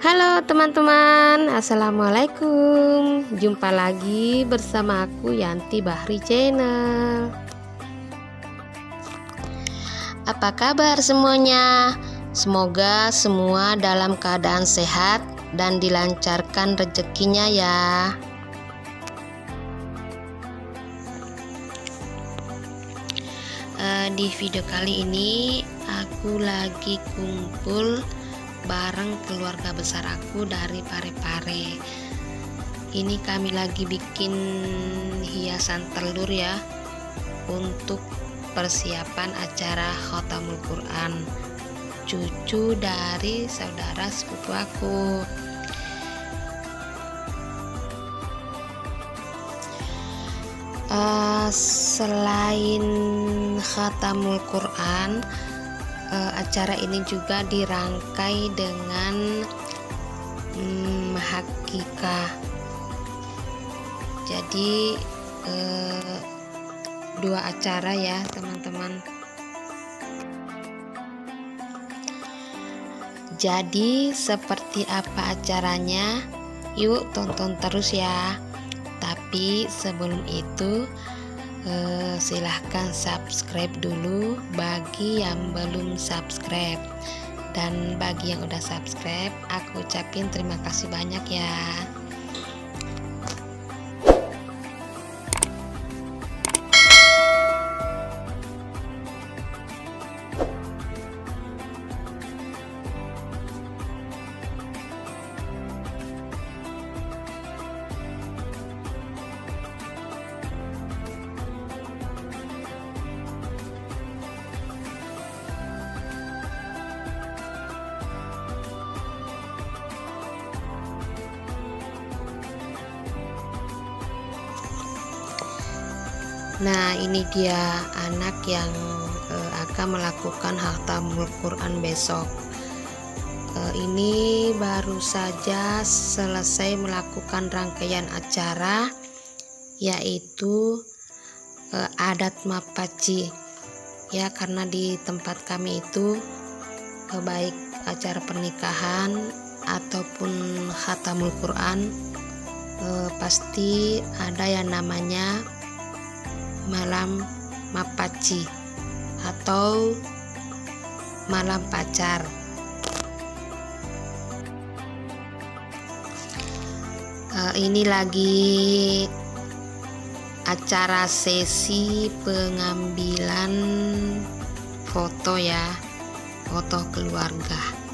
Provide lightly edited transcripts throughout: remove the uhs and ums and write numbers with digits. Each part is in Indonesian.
Halo teman-teman, assalamualaikum. Jumpa lagi bersama aku Yanti Bahri Channel. Apa kabar semuanya? Semoga semua dalam keadaan sehat dan dilancarkan rezekinya ya. Di video kali ini aku lagi kumpul bareng keluarga besar aku dari Parepare. Ini kami lagi bikin hiasan telur ya, untuk persiapan acara Khotamul Quran cucu dari saudara sepupu aku. Selain Khotamul Quran, acara ini juga dirangkai dengan hakikah. Jadi dua acara ya teman-teman. Jadi seperti apa acaranya? Yuk tonton terus ya. Tapi sebelum itu silahkan subscribe dulu bagi yang belum subscribe, dan bagi yang udah subscribe aku ucapin terima kasih banyak ya. Nah, ini dia anak yang akan melakukan Khotamul Quran besok. Ini baru saja selesai melakukan rangkaian acara, yaitu adat mapaci ya, karena di tempat kami itu baik acara pernikahan ataupun Khotamul Quran pasti ada yang namanya malam mapaci atau malam pacar. Ini lagi acara sesi pengambilan foto ya, foto keluarga.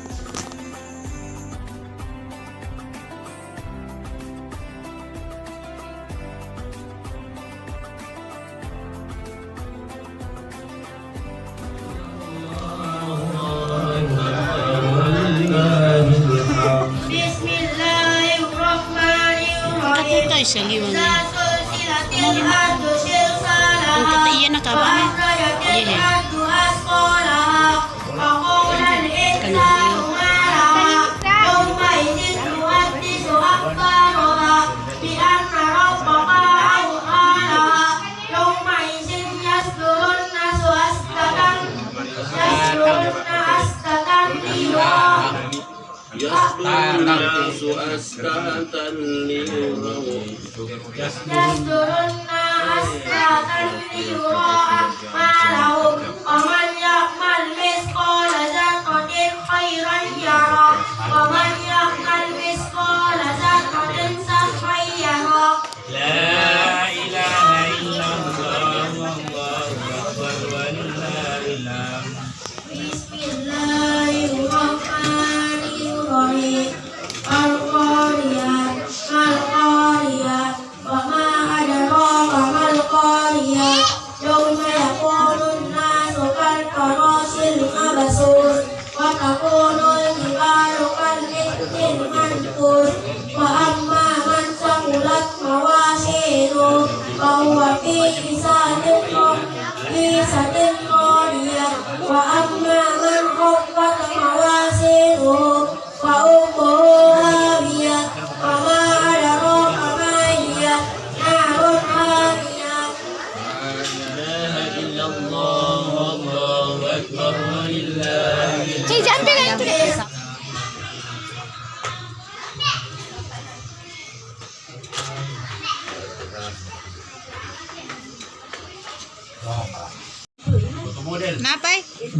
Bay.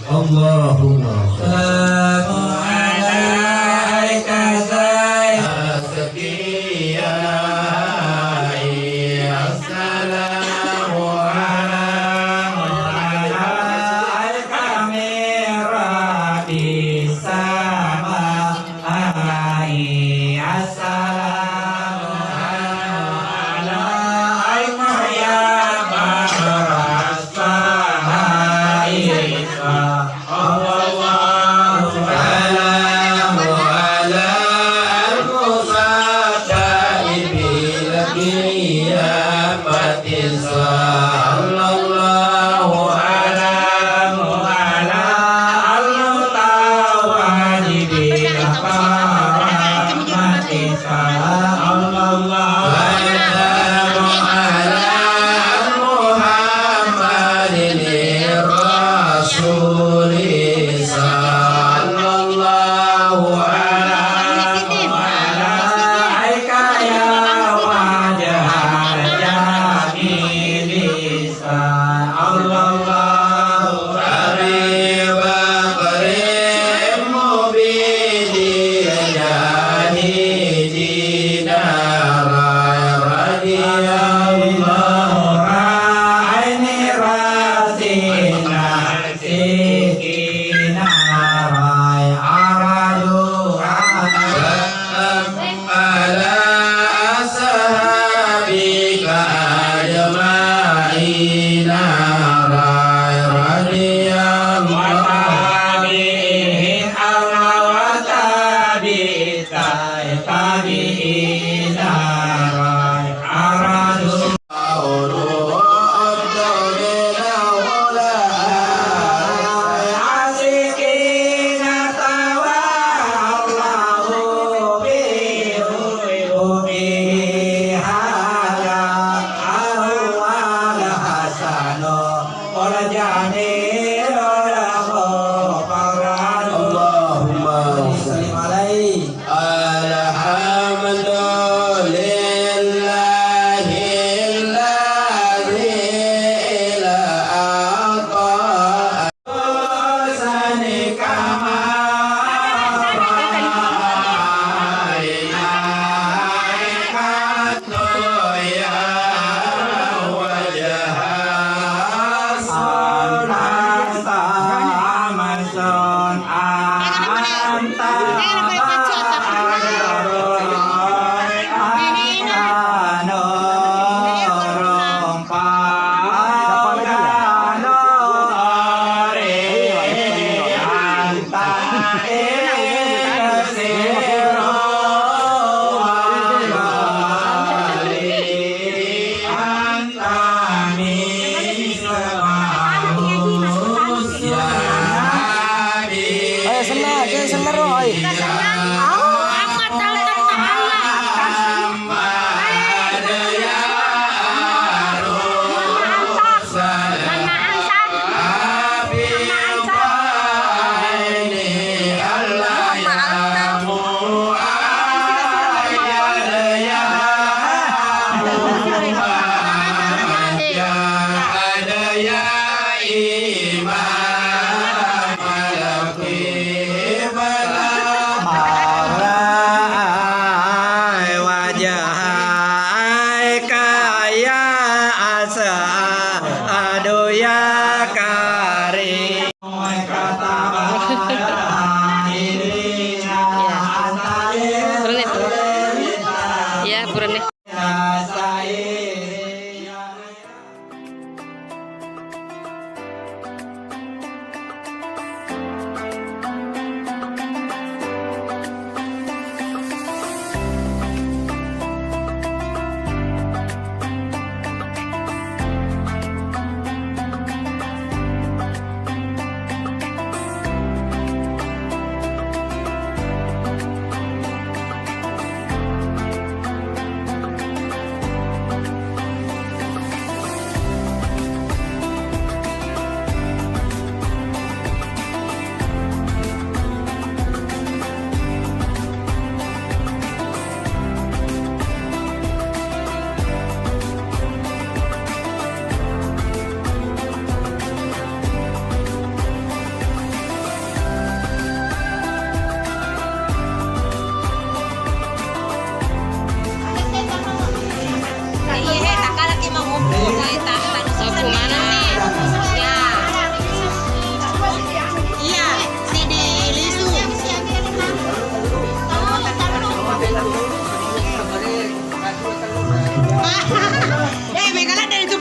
Allahumma yeah.